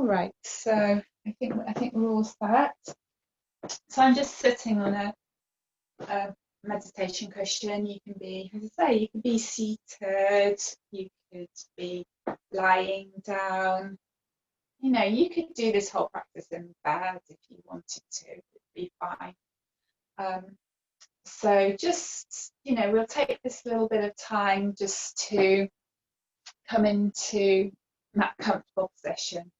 All right, so I think we're all set. So I'm just sitting on a meditation cushion. You can be, as I say, you can be seated, you could be lying down. You know, you could do this whole practice in bed if you wanted to, it'd be fine. So just, you know, we'll take this little bit of time just to come into that comfortable position.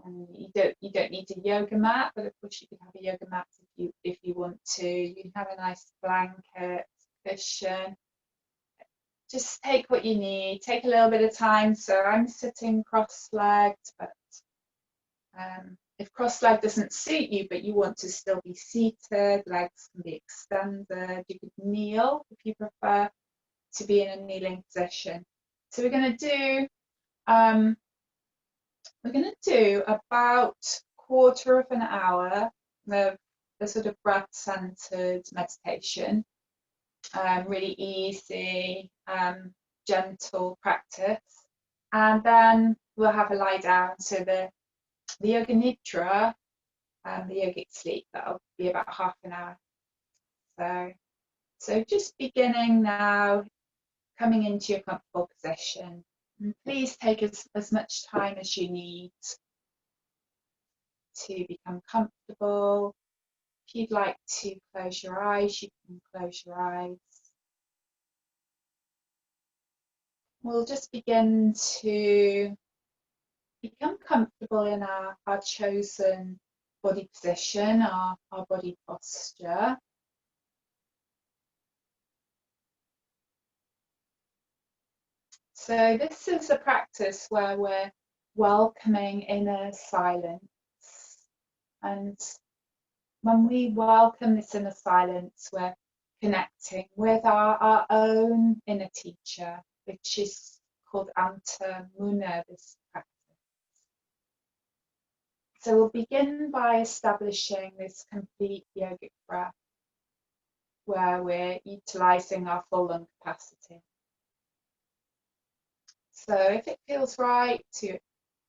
And you don't need a yoga mat, but of course you can have a yoga mat if you want to. You can have a nice blanket, cushion. Just take what you need. Take a little bit of time. So I'm sitting cross-legged, but if cross-legged doesn't suit you, but you want to still be seated, legs can be extended. You could kneel if you prefer to be in a kneeling position. So we're going to do about quarter of an hour of a sort of breath-centered meditation. Really easy, gentle practice. And then we'll have a lie down. So the yoga nidra, the yogic sleep, that'll be about half an hour. So just beginning now, coming into your comfortable position. And please take as much time as you need to become comfortable. If you'd like to close your eyes, you can close your eyes. We'll just begin to become comfortable in our chosen body position, our body posture. So this is a practice where we're welcoming inner silence. And when we welcome this inner silence, we're connecting with our own inner teacher, which is called Anta Muna, this practice. So we'll begin by establishing this complete yogic breath, where we're utilizing our full lung capacity. So if it feels right to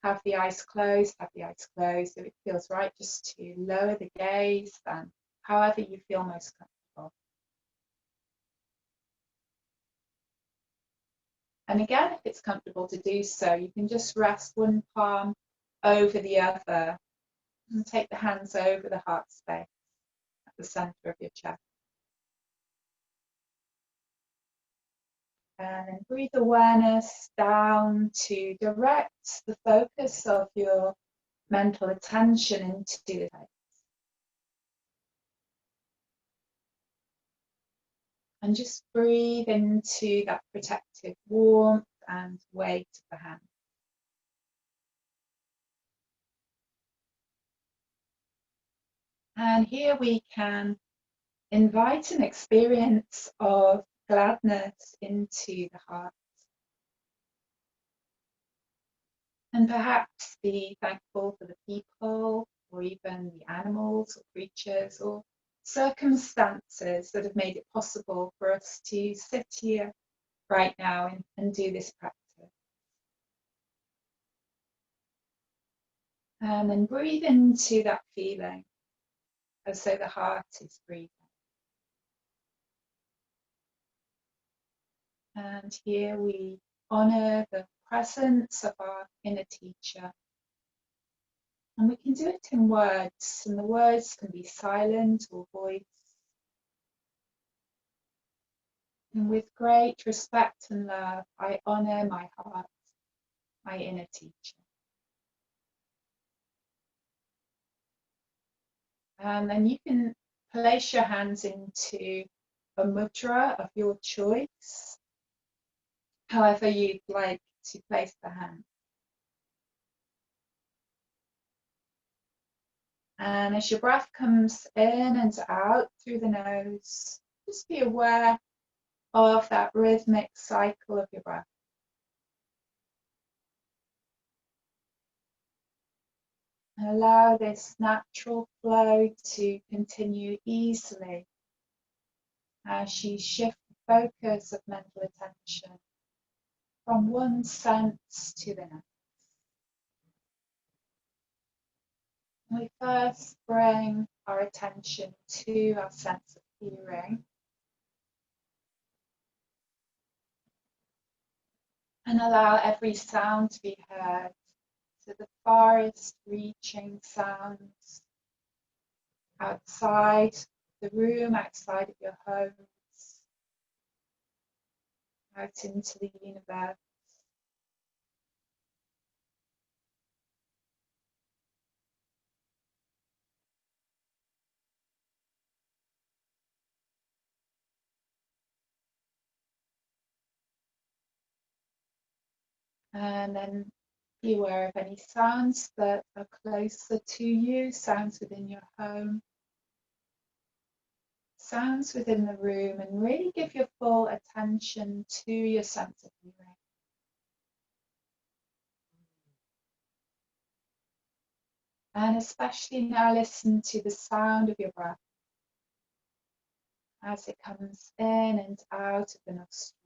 have the eyes closed, have the eyes closed. If it feels right, just to lower the gaze, then however you feel most comfortable. And again, if it's comfortable to do so, you can just rest one palm over the other and take the hands over the heart space at the center of your chest. And then breathe awareness down to direct the focus of your mental attention into the head. And just breathe into that protective warmth and weight of the hand. And here we can invite an experience of gladness into the heart. And perhaps be thankful for the people, or even the animals or creatures or circumstances that have made it possible for us to sit here right now and do this practice. And then breathe into that feeling as though the heart is breathing. And here we honor the presence of our inner teacher. And we can do it in words, and the words can be silent or voice. And with great respect and love, I honor my heart, my inner teacher. And then you can place your hands into a mudra of your choice, however you'd like to place the hand. And as your breath comes in and out through the nose, just be aware of that rhythmic cycle of your breath. And allow this natural flow to continue easily as you shift the focus of mental attention from one sense to the next. We first bring our attention to our sense of hearing and allow every sound to be heard. So the farthest reaching sounds outside the room, outside of your homes, out into the universe. And then be aware of any sounds that are closer to you, sounds within your home, sounds within the room, and really give your full attention to your sense of hearing. And especially now listen to the sound of your breath as it comes in and out of the nostrils.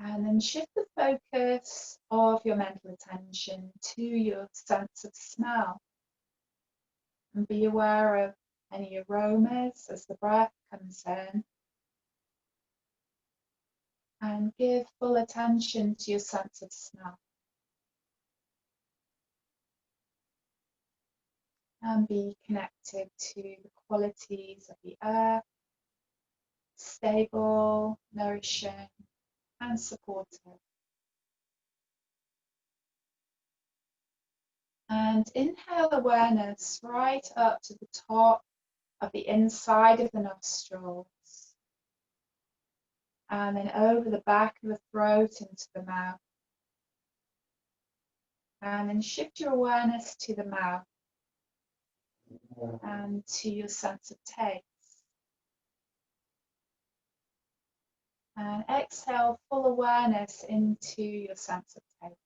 And then shift the focus of your mental attention to your sense of smell. And be aware of any aromas as the breath comes in. And give full attention to your sense of smell. And be connected to the qualities of the earth, stable, nourishing, and supportive. And inhale awareness right up to the top of the inside of the nostrils. And then over the back of the throat into the mouth. And then shift your awareness to the mouth and to your sense of taste. And exhale full awareness into your sense of taste.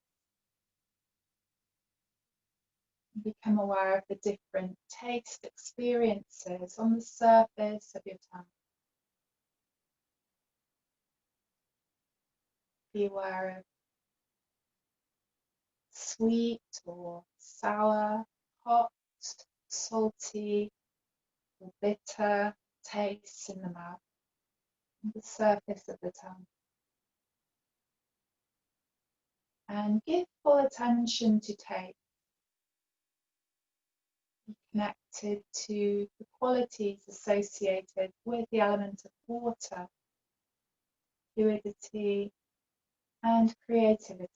Become aware of the different taste experiences on the surface of your tongue. Be aware of sweet or sour, hot, salty, or bitter tastes in the mouth, on the surface of the tongue. And give full attention to taste. Be connected to the qualities associated with the element of water, fluidity, and creativity.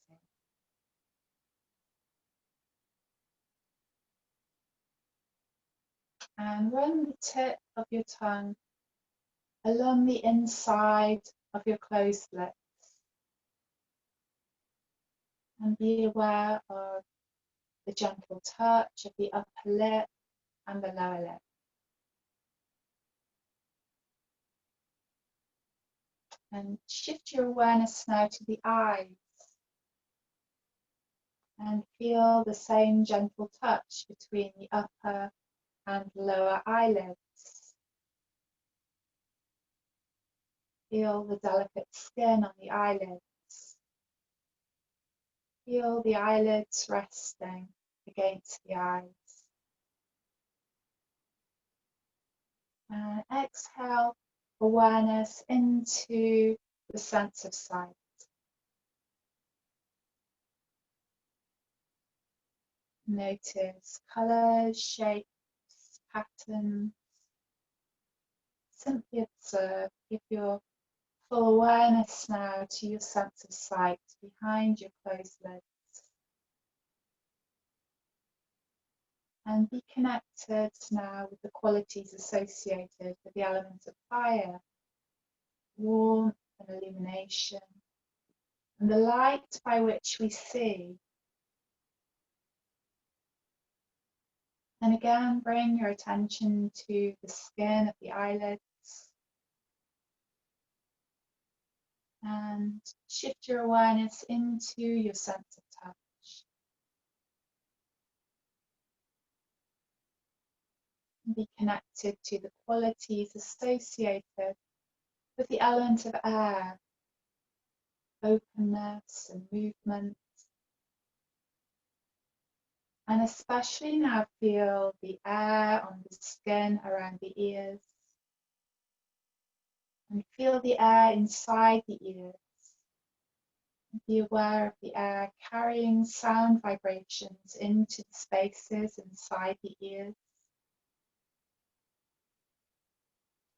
And run the tip of your tongue along the inside of your closed lips. And be aware of the gentle touch of the upper lip and the lower lip. And shift your awareness now to the eyes. And feel the same gentle touch between the upper and lower eyelids. Feel the delicate skin on the eyelids. Feel the eyelids resting against the eyes. And exhale awareness into the sense of sight. Notice colours, shapes, patterns. Simply observe. Give your full awareness now to your sense of sight behind your closed lids. And be connected now with the qualities associated with the element of fire, warmth and illumination, and the light by which we see. And again, bring your attention to the skin of the eyelids and shift your awareness into your sense of touch. Be connected to the qualities associated with the element of air, openness and movement. And especially now feel the air on the skin around the ears. And feel the air inside the ears. Be aware of the air carrying sound vibrations into the spaces inside the ears.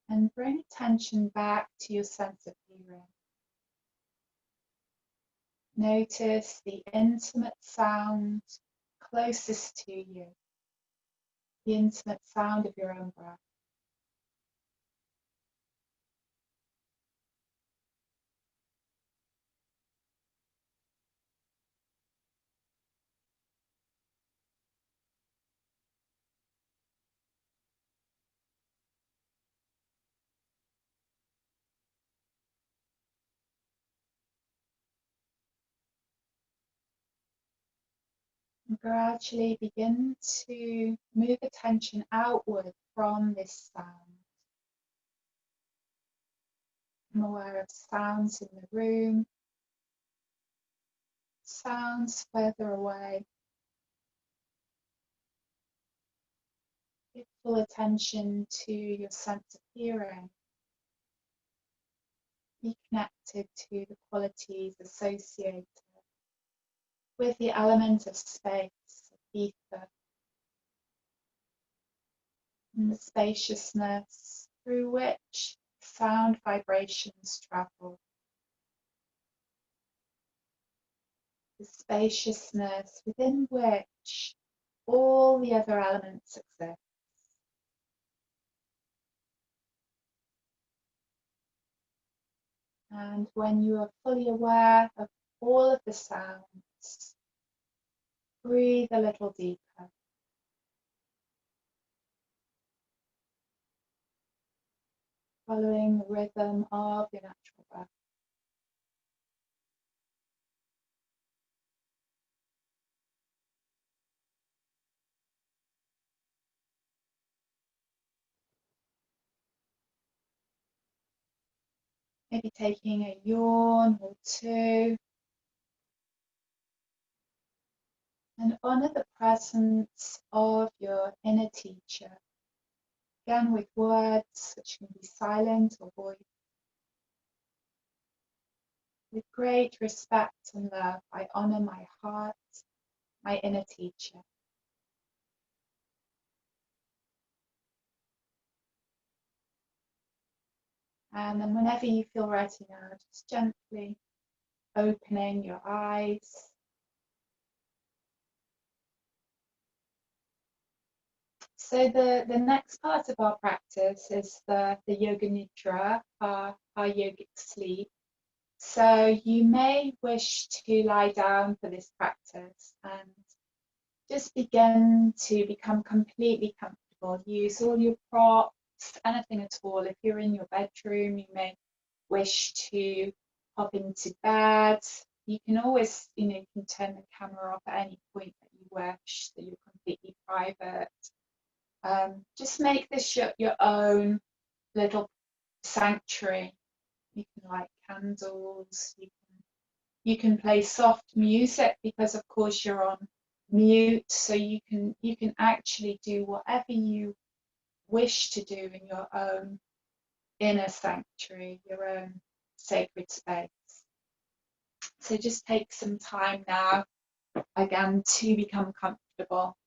And bring attention back to your sense of hearing. Notice the intimate sound closest to you, the intimate sound of your own breath. And gradually begin to move attention outward from this sound. I'm aware of sounds in the room, sounds further away. Give full attention to your sense of hearing. Be connected to the qualities associated with the element of space, of ether, and the spaciousness through which sound vibrations travel. The spaciousness within which all the other elements exist. And when you are fully aware of all of the sounds, breathe a little deeper. Following the rhythm of your natural breath. Maybe taking a yawn or two. And honor the presence of your inner teacher. Again, with words which can be silent or voiced. With great respect and love, I honor my heart, my inner teacher. And then whenever you feel ready now, just gently opening your eyes. So the next part of our practice is the Yoga Nidra, our yogic sleep. So you may wish to lie down for this practice and just begin to become completely comfortable. Use all your props, anything at all. If you're in your bedroom, you may wish to hop into bed. You can always, you can turn the camera off at any point that you wish, so you're completely private. Just make this your own little sanctuary. You can light candles, you can play soft music because of course you're on mute, so you can actually do whatever you wish to do in your own inner sanctuary, your own sacred space. So just take some time now, again, to become comfortable.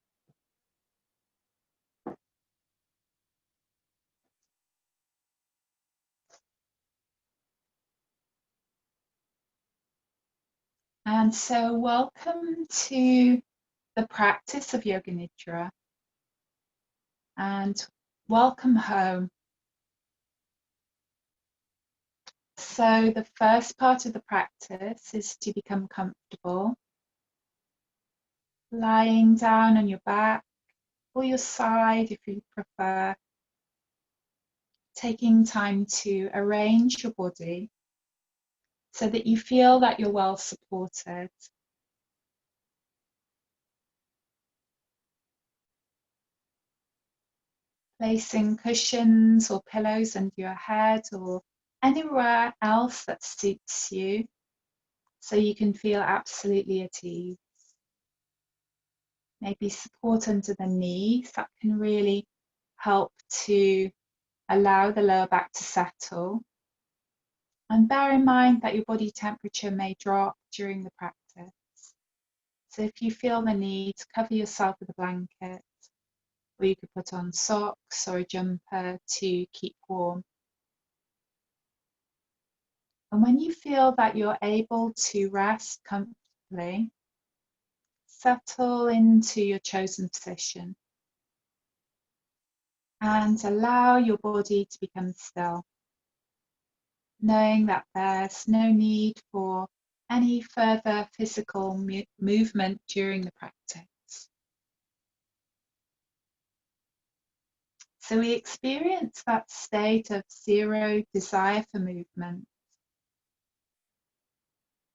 And so welcome to the practice of Yoga Nidra, and welcome home. So the first part of the practice is to become comfortable, lying down on your back or your side if you prefer, taking time to arrange your body so that you feel that you're well supported. Placing cushions or pillows under your head or anywhere else that suits you so you can feel absolutely at ease. Maybe support under the knees, that can really help to allow the lower back to settle. And bear in mind that your body temperature may drop during the practice. So if you feel the need, cover yourself with a blanket, or you could put on socks or a jumper to keep warm. And when you feel that you're able to rest comfortably, settle into your chosen position and allow your body to become still, knowing that there's no need for any further physical movement during the practice. So we experience that state of zero desire for movement.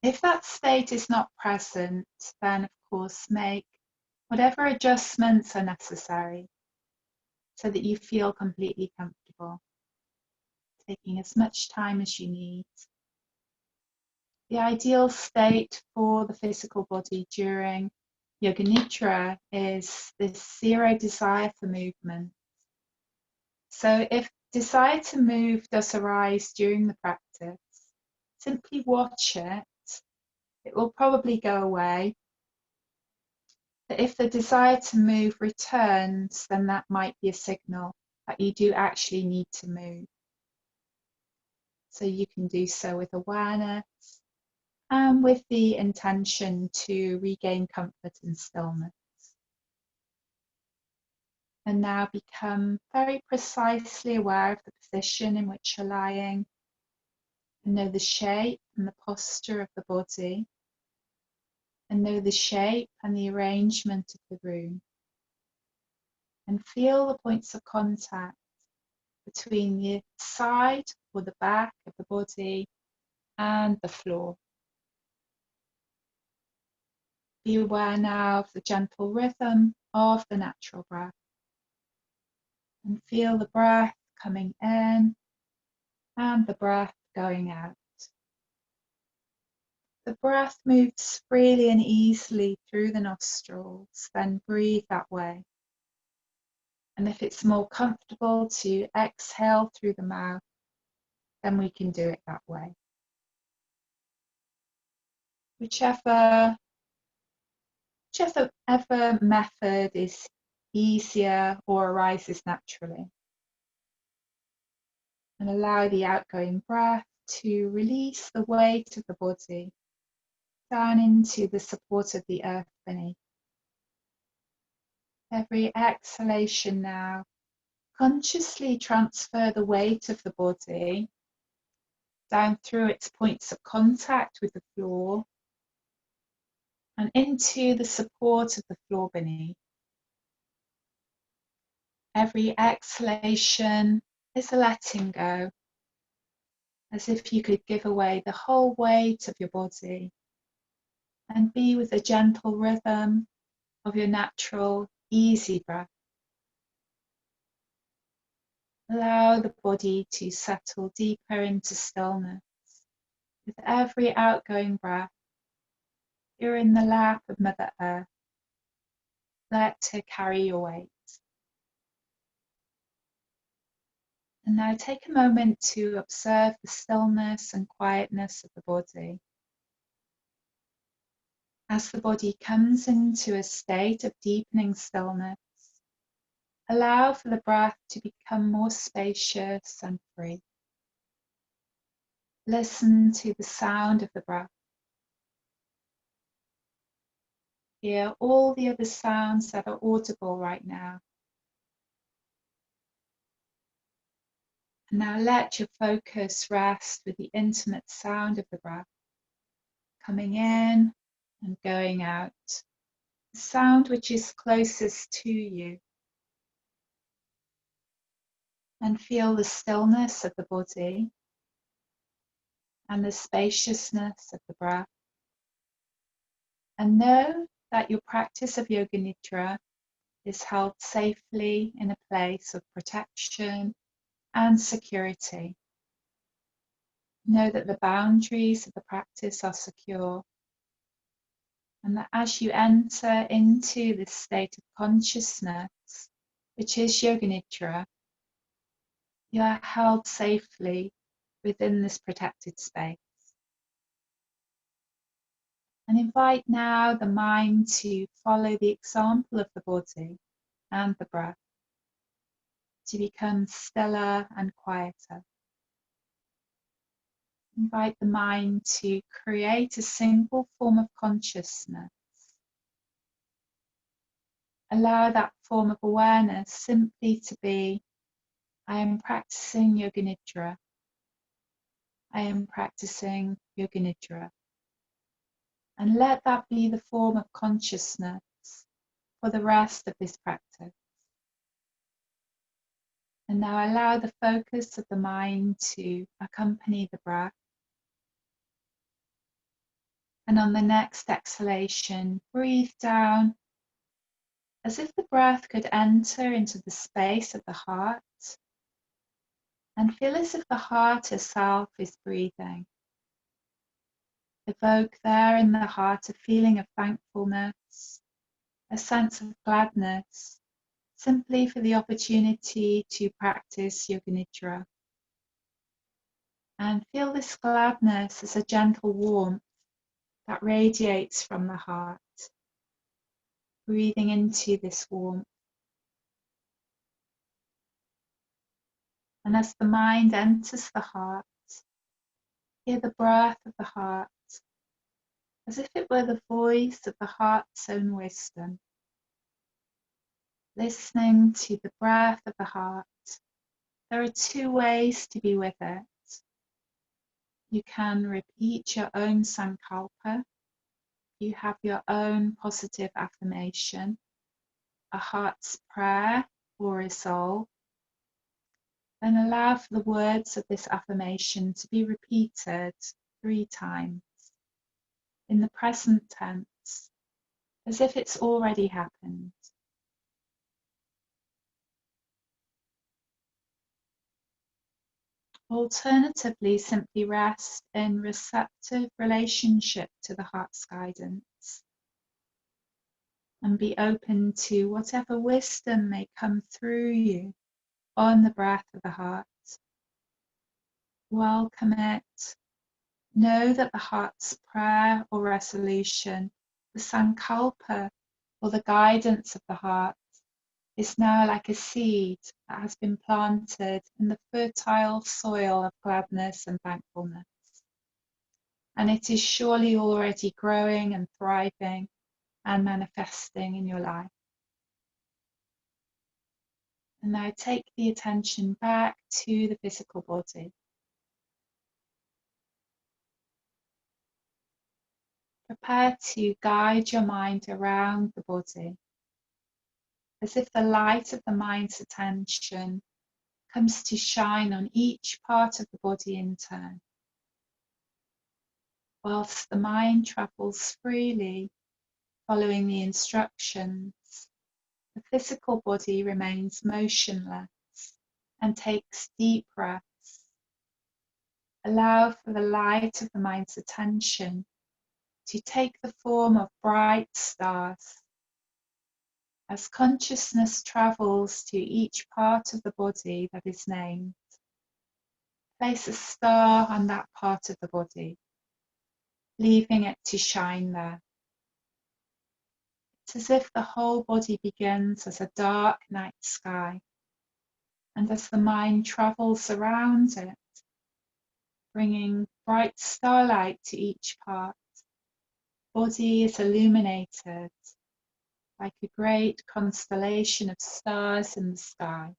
If that state is not present, then of course make whatever adjustments are necessary so that you feel completely comfortable, taking as much time as you need. The ideal state for the physical body during Yoga Nidra is this zero desire for movement. So if desire to move does arise during the practice, simply watch it. It will probably go away. But if the desire to move returns, then that might be a signal that you do actually need to move. So you can do so with awareness and with the intention to regain comfort and stillness. And now become very precisely aware of the position in which you're lying, and know the shape and the posture of the body, and know the shape and the arrangement of the room, and feel the points of contact between the side or the back of the body and the floor. Be aware now of the gentle rhythm of the natural breath, and feel the breath coming in and the breath going out. The breath moves freely and easily through the nostrils, then breathe that way. And if it's more comfortable to exhale through the mouth, then we can do it that way. Whichever method is easier or arises naturally. And allow the outgoing breath to release the weight of the body down into the support of the earth beneath. Every exhalation now, consciously transfer the weight of the body down through its points of contact with the floor and into the support of the floor beneath. Every exhalation is a letting go, as if you could give away the whole weight of your body and be with the gentle rhythm of your natural, easy breath. Allow the body to settle deeper into stillness. With every outgoing breath, you're in the lap of Mother Earth. Let her carry your weight. And now take a moment to observe the stillness and quietness of the body. As the body comes into a state of deepening stillness, allow for the breath to become more spacious and free. Listen to the sound of the breath. Hear all the other sounds that are audible right now. And now let your focus rest with the intimate sound of the breath, coming in and going out. The sound which is closest to you. And feel the stillness of the body and the spaciousness of the breath. And know that your practice of Yoga Nidra is held safely in a place of protection and security. Know that the boundaries of the practice are secure, and that as you enter into this state of consciousness, which is Yoga Nidra, you are held safely within this protected space. And invite now the mind to follow the example of the body and the breath to become stiller and quieter. Invite the mind to create a single form of consciousness. Allow that form of awareness simply to be, I am practicing Yoga Nidra. I am practicing Yoga Nidra. And let that be the form of consciousness for the rest of this practice. And now allow the focus of the mind to accompany the breath. And on the next exhalation, breathe down as if the breath could enter into the space of the heart and feel as if the heart itself is breathing. Evoke there in the heart a feeling of thankfulness, a sense of gladness, simply for the opportunity to practice Yoga Nidra. And feel this gladness as a gentle warmth that radiates from the heart. Breathing into this warmth. And as the mind enters the heart, hear the breath of the heart, as if it were the voice of the heart's own wisdom. Listening to the breath of the heart, there are two ways to be with it. You can repeat your own sankalpa. You have your own positive affirmation, a heart's prayer or resolve. Then allow for the words of this affirmation to be repeated 3 times in the present tense, as if it's already happened. Alternatively, simply rest in receptive relationship to the heart's guidance and be open to whatever wisdom may come through you on the breath of the heart. Welcome it. Know that the heart's prayer or resolution, the sankalpa or the guidance of the heart, is now like a seed that has been planted in the fertile soil of gladness and thankfulness. And it is surely already growing and thriving and manifesting in your life. And now take the attention back to the physical body. Prepare to guide your mind around the body, as if the light of the mind's attention comes to shine on each part of the body in turn. Whilst the mind travels freely, following the instructions, the physical body remains motionless and takes deep breaths. Allow for the light of the mind's attention to take the form of bright stars. As consciousness travels to each part of the body that is named, place a star on that part of the body, leaving it to shine there. It's as if the whole body begins as a dark night sky, and as the mind travels around it, bringing bright starlight to each part, the body is illuminated like a great constellation of stars in the sky.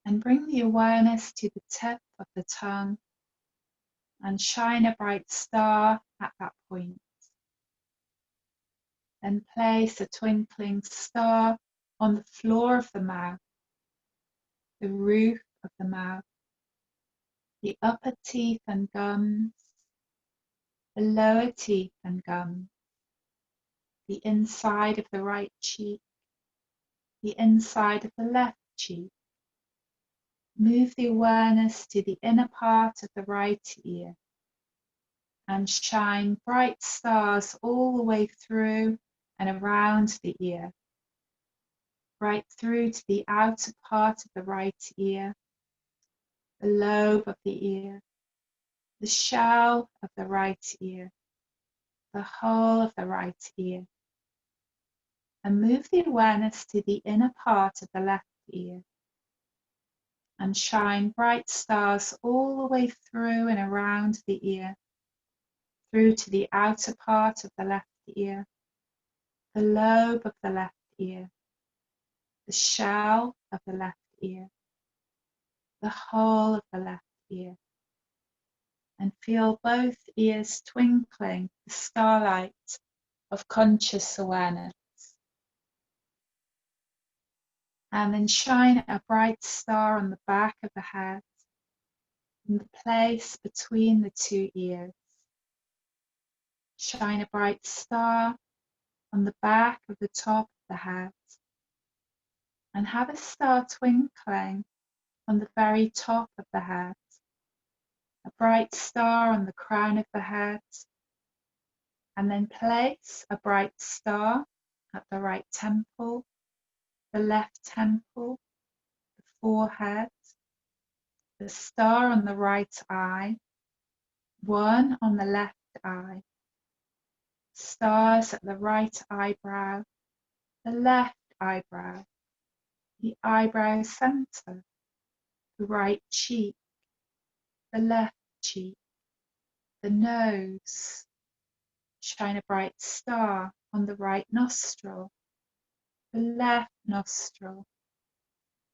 And bring the awareness to the tip of the tongue and shine a bright star at that point. Then place a twinkling star on the floor of the mouth, the roof of the mouth, the upper teeth and gums, the lower teeth and gums, the inside of the right cheek, the inside of the left cheek. Move the awareness to the inner part of the right ear and shine bright stars all the way through and around the ear, right through to the outer part of the right ear, the lobe of the ear, the shell of the right ear, the whole of the right ear, and move the awareness to the inner part of the left ear and shine bright stars all the way through and around the ear, through to the outer part of the left ear, the lobe of the left ear, the shell of the left ear, the whole of the left ear, and feel both ears twinkling the starlight of conscious awareness. And then shine a bright star on the back of the head, in the place between the two ears. Shine a bright star on the back of the top of the head, and have a star twinkling on the very top of the head, a bright star on the crown of the head, and then place a bright star at the right temple, the left temple, the forehead, the star on the right eye, one on the left eye, stars at the right eyebrow, the left eyebrow, the eyebrow center, the right cheek, the left cheek, the nose. Shine a bright star on the right nostril, the left nostril.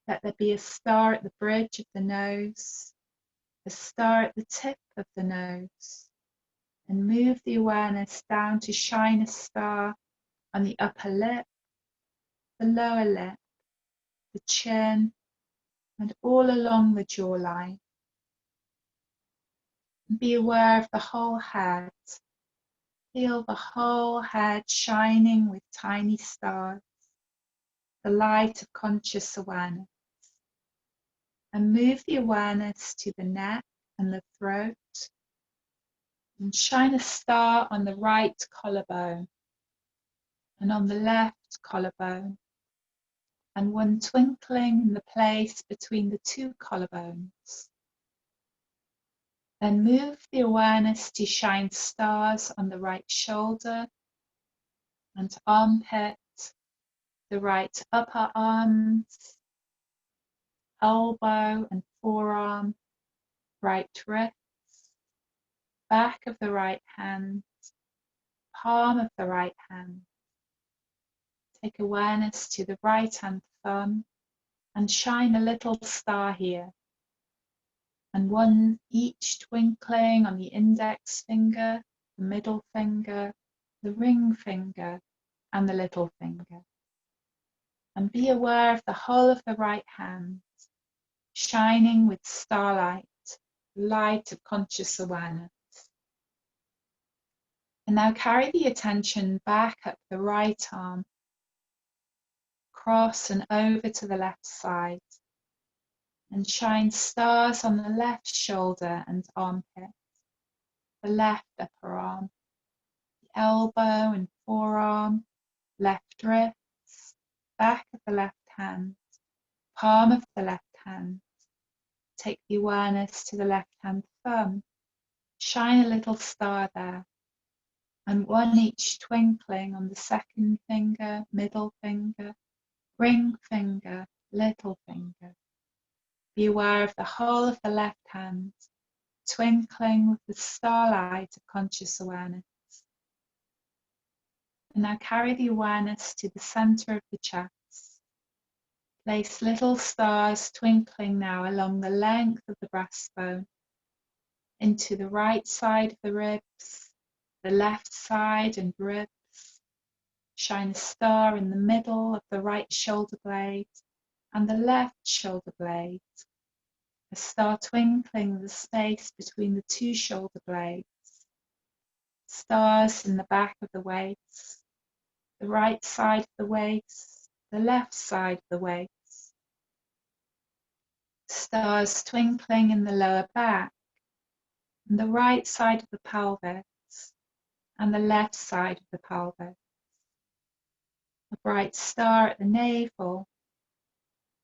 Let there be a star at the bridge of the nose, a star at the tip of the nose, and move the awareness down to shine a star on the upper lip, the lower lip, the chin, and all along the jawline. And be aware of the whole head. Feel the whole head shining with tiny stars, the light of conscious awareness. And move the awareness to the neck and the throat, and shine a star on the right collarbone and on the left collarbone, and one twinkling in the place between the two collarbones. Then move the awareness to shine stars on the right shoulder and armpit, the right upper arms, elbow and forearm, right wrist, back of the right hand, palm of the right hand. Take awareness to the right hand thumb and shine a little star here, and one each twinkling on the index finger, the middle finger, the ring finger, and the little finger. And be aware of the whole of the right hand, shining with starlight, light of conscious awareness. And now carry the attention back up the right arm, cross and over to the left side, and shine stars on the left shoulder and armpit, the left upper arm, the elbow and forearm, left wrist, back of the left hand, palm of the left hand. Take the awareness to the left hand thumb. Shine a little star there, and one each twinkling on the second finger, middle finger, ring finger, little finger. Be aware of the whole of the left hand, twinkling with the starlight of conscious awareness. And now carry the awareness to the center of the chest. Place little stars twinkling now along the length of the breastbone, into the right side of the ribs, the left side and ribs. Shine a star in the middle of the right shoulder blade and the left shoulder blade. A star twinkling the space between the two shoulder blades. Stars in the back of the waist, the right side of the waist, the left side of the waist. Stars twinkling in the lower back, and the right side of the pelvis, and the left side of the pelvis. A bright star at the navel,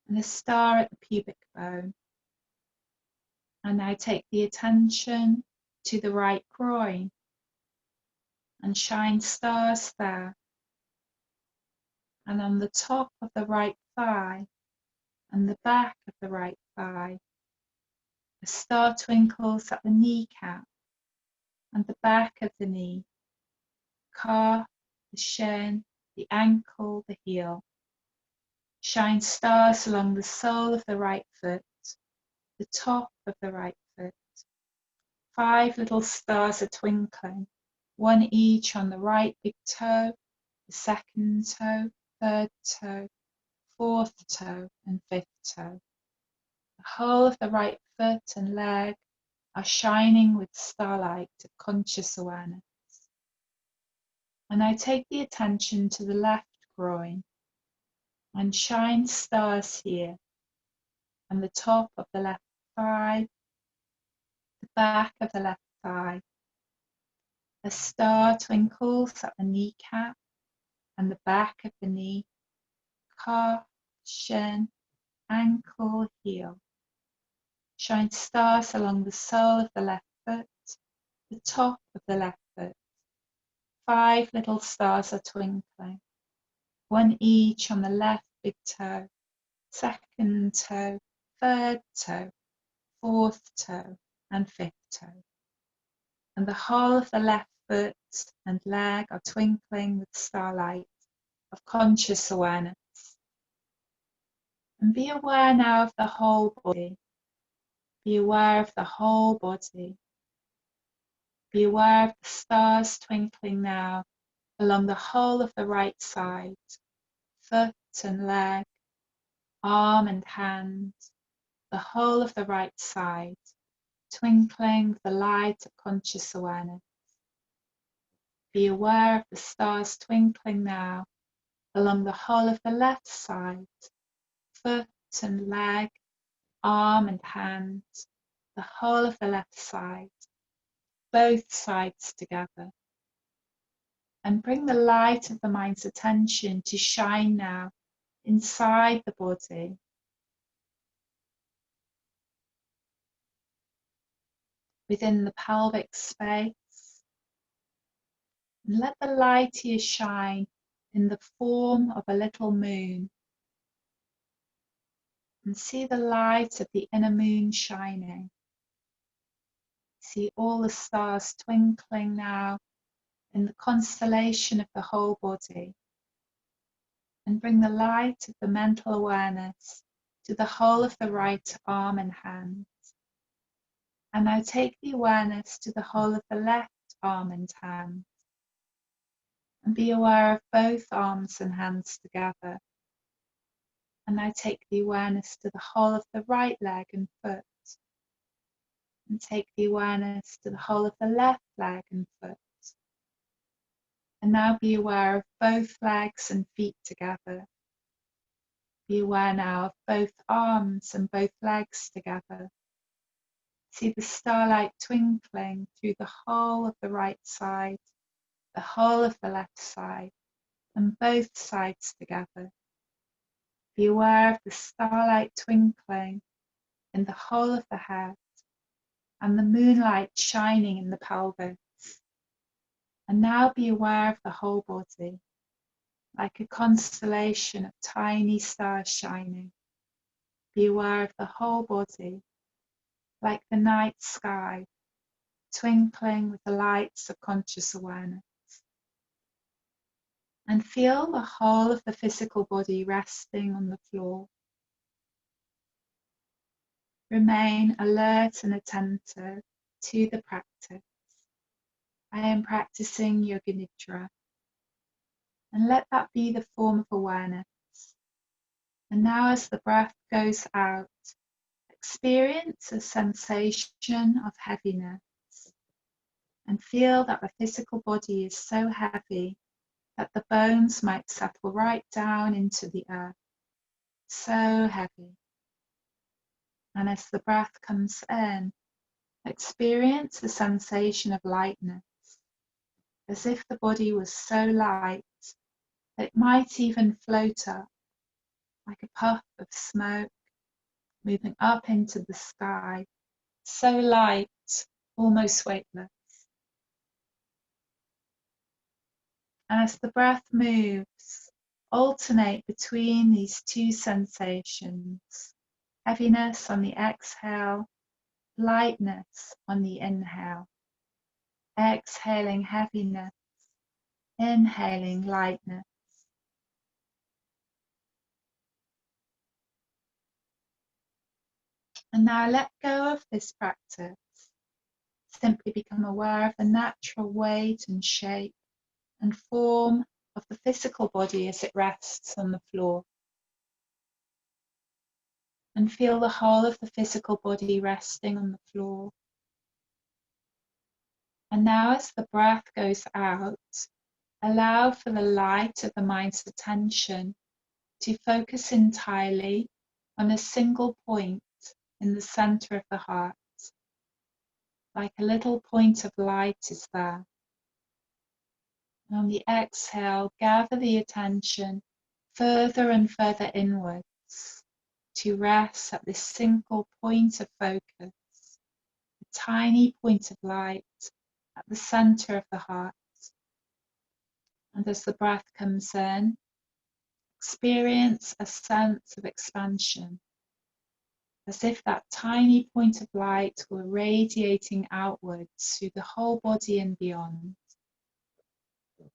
and a star at the pubic bone. And now take the attention to the right groin and shine stars there. And on the top of the right thigh and the back of the right thigh, a star twinkles at the kneecap and the back of the knee, calf, the shin, the ankle, the heel. Shine stars along the sole of the right foot, the top of the right foot. 5 little stars are twinkling, one each on the right big toe, the second toe, third toe, fourth toe, and fifth toe. The whole of the right foot and leg are shining with starlight of conscious awareness. And I take the attention to the left groin and shine stars here, and the top of the left thigh, the back of the left thigh. A star twinkles at the kneecap and the back of the knee, calf, shin, ankle, heel. Shine stars along the sole of the left foot, the top of the left foot. 5 little stars are twinkling, one each on the left big toe, second toe, third toe, fourth toe, and fifth toe. And the whole of the left foot and leg are twinkling with starlight of conscious awareness. And be aware now of the whole body. Be aware of the whole body. Be aware of the stars twinkling now along the whole of the right side, foot and leg, arm and hand, the whole of the right side, twinkling with the light of conscious awareness. Be aware of the stars twinkling now along the whole of the left side, foot and leg, arm and hand, the whole of the left side, both sides together. And bring the light of the mind's attention to shine now inside the body. Within the pelvic space. And let the light here shine in the form of a little moon. And see the light of the inner moon shining. See all the stars twinkling now in the constellation of the whole body. And bring the light of the mental awareness to the whole of the right arm and hand. And now take the awareness to the whole of the left arm and hand. And be aware of both arms and hands together. And now take the awareness to the whole of the right leg and foot. And take the awareness to the whole of the left leg and foot. And now be aware of both legs and feet together. Be aware now of both arms and both legs together. See the starlight twinkling through the whole of the right side, the whole of the left side, and both sides together. Be aware of the starlight twinkling in the whole of the head and the moonlight shining in the pelvis. And now be aware of the whole body, like a constellation of tiny stars shining. Be aware of the whole body, like the night sky, twinkling with the lights of conscious awareness. And feel the whole of the physical body resting on the floor. Remain alert and attentive to the practice. I am practicing Yoga Nidra. And let that be the form of awareness. And now as the breath goes out, experience a sensation of heaviness. And feel that the physical body is so heavy that the bones might settle right down into the earth, so heavy. And as the breath comes in, experience the sensation of lightness, as if the body was so light that it might even float up like a puff of smoke moving up into the sky, so light, almost weightless. And as the breath moves, alternate between these two sensations, heaviness on the exhale, lightness on the inhale. Exhaling heaviness, inhaling lightness. And now let go of this practice. Simply become aware of the natural weight and shape and form of the physical body as it rests on the floor. And feel the whole of the physical body resting on the floor. And now as the breath goes out, allow for the light of the mind's attention to focus entirely on a single point in the center of the heart. Like a little point of light is there. And on the exhale, gather the attention further and further inwards to rest at this single point of focus, a tiny point of light at the center of the heart. And as the breath comes in, experience a sense of expansion, as if that tiny point of light were radiating outwards through the whole body and beyond.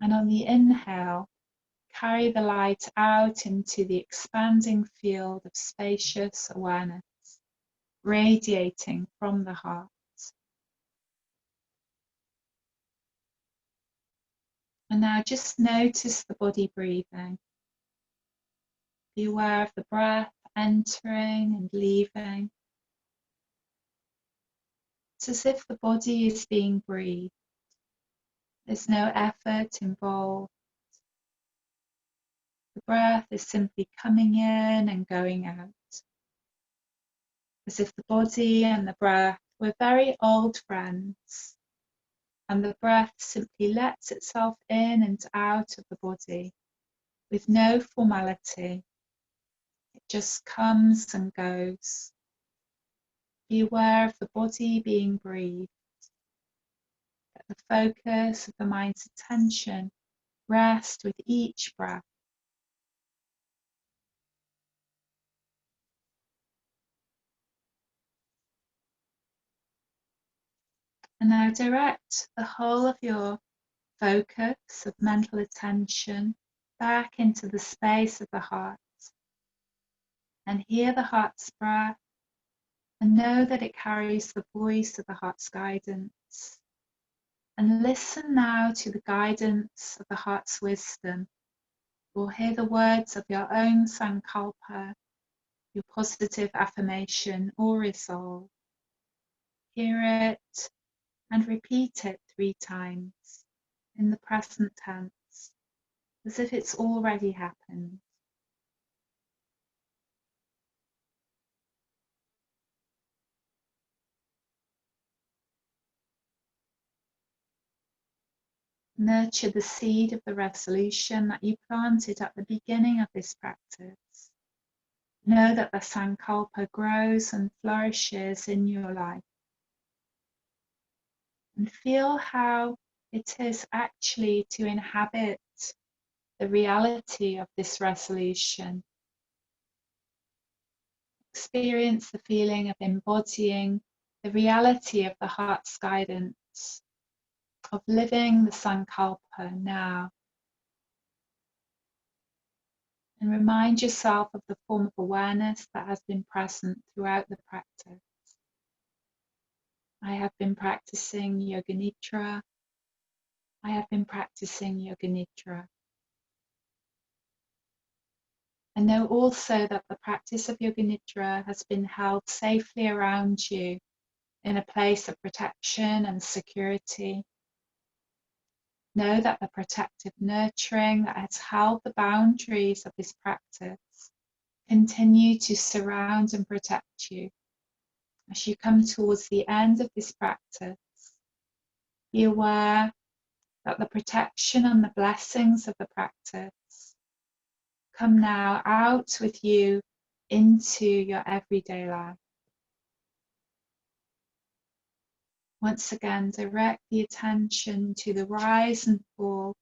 And on the inhale, carry the light out into the expanding field of spacious awareness, radiating from the heart. And now just notice the body breathing. Be aware of the breath entering and leaving. It's as if the body is being breathed. There's no effort involved. The breath is simply coming in and going out. As if the body and the breath were very old friends, and the breath simply lets itself in and out of the body with no formality. It just comes and goes. Be aware of the body being breathed. Let the focus of the mind's attention rest with each breath. And now direct the whole of your focus of mental attention back into the space of the heart. And hear the heart's breath and know that it carries the voice of the heart's guidance. And listen now to the guidance of the heart's wisdom. Or hear the words of your own sankalpa, your positive affirmation or resolve. Hear it and repeat it 3 times in the present tense, as if it's already happened. Nurture the seed of the resolution that you planted at the beginning of this practice. Know that the sankalpa grows and flourishes in your life. And feel how it is actually to inhabit the reality of this resolution. Experience the feeling of embodying the reality of the heart's guidance, of living the sankalpa now. And remind yourself of the form of awareness that has been present throughout the practice. I have been practicing Yoga Nidra. I have been practicing Yoga Nidra. And know also that the practice of Yoga Nidra has been held safely around you in a place of protection and security. Know that the protective nurturing that has held the boundaries of this practice continue to surround and protect you. As you come towards the end of this practice, be aware that the protection and the blessings of the practice come now out with you into your everyday life. Once again, direct the attention to the rise and fall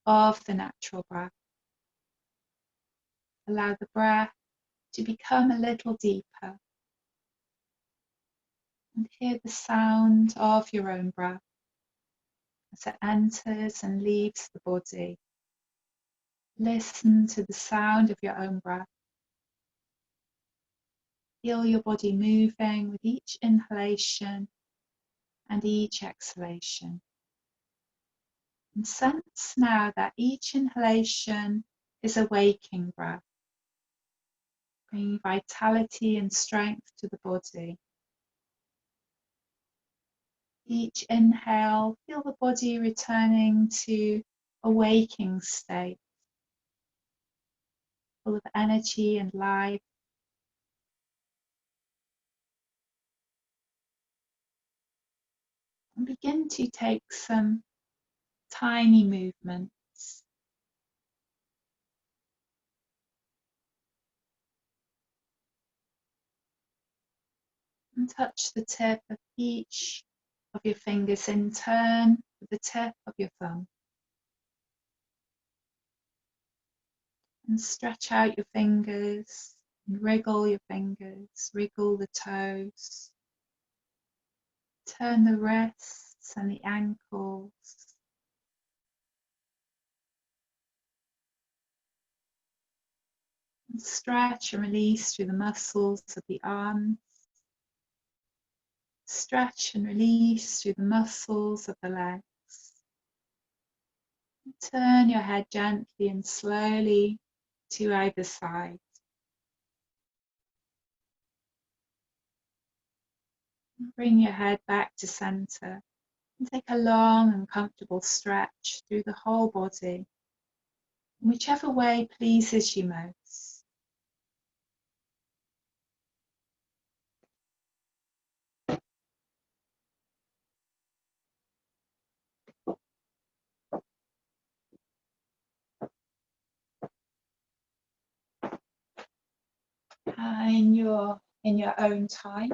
of the natural breath. Allow the breath to become a little deeper and hear the sound of your own breath as it enters and leaves the body. Listen to the sound of your own breath. Feel your body moving with each inhalation and each exhalation. And sense now that each inhalation is a waking breath, bringing vitality and strength to the body. Each inhale, feel the body returning to a waking state, full of energy and life. And begin to take some tiny movements. And touch the tip of each of your fingers in turn with the tip of your thumb. And stretch out your fingers and wriggle your fingers, wriggle the toes. Turn the wrists and the ankles. And stretch and release through the muscles of the arms. Stretch and release through the muscles of the legs. Turn your head gently and slowly to either side. Bring your head back to center and take a long and comfortable stretch through the whole body, in whichever way pleases you most. In your own time,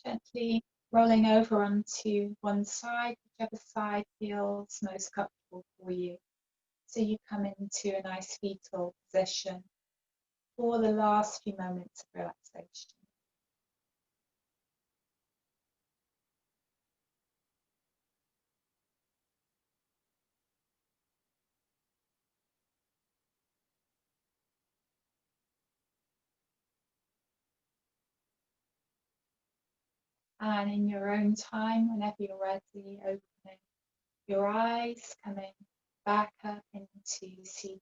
gently rolling over onto one side, whichever side feels most comfortable for you. So you come into a nice fetal position for the last few moments of relaxation. And in your own time, whenever you're ready, opening your eyes, coming back up into seated,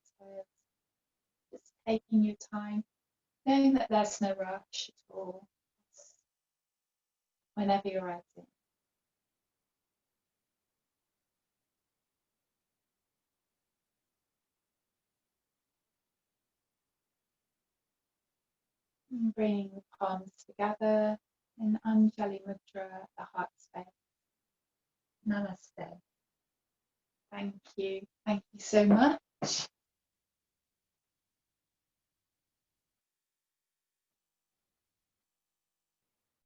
just taking your time, knowing that there's no rush at all, whenever you're ready. And bringing the palms together in Anjali Mudra, the heart space. Namaste. Thank you. Thank you so much.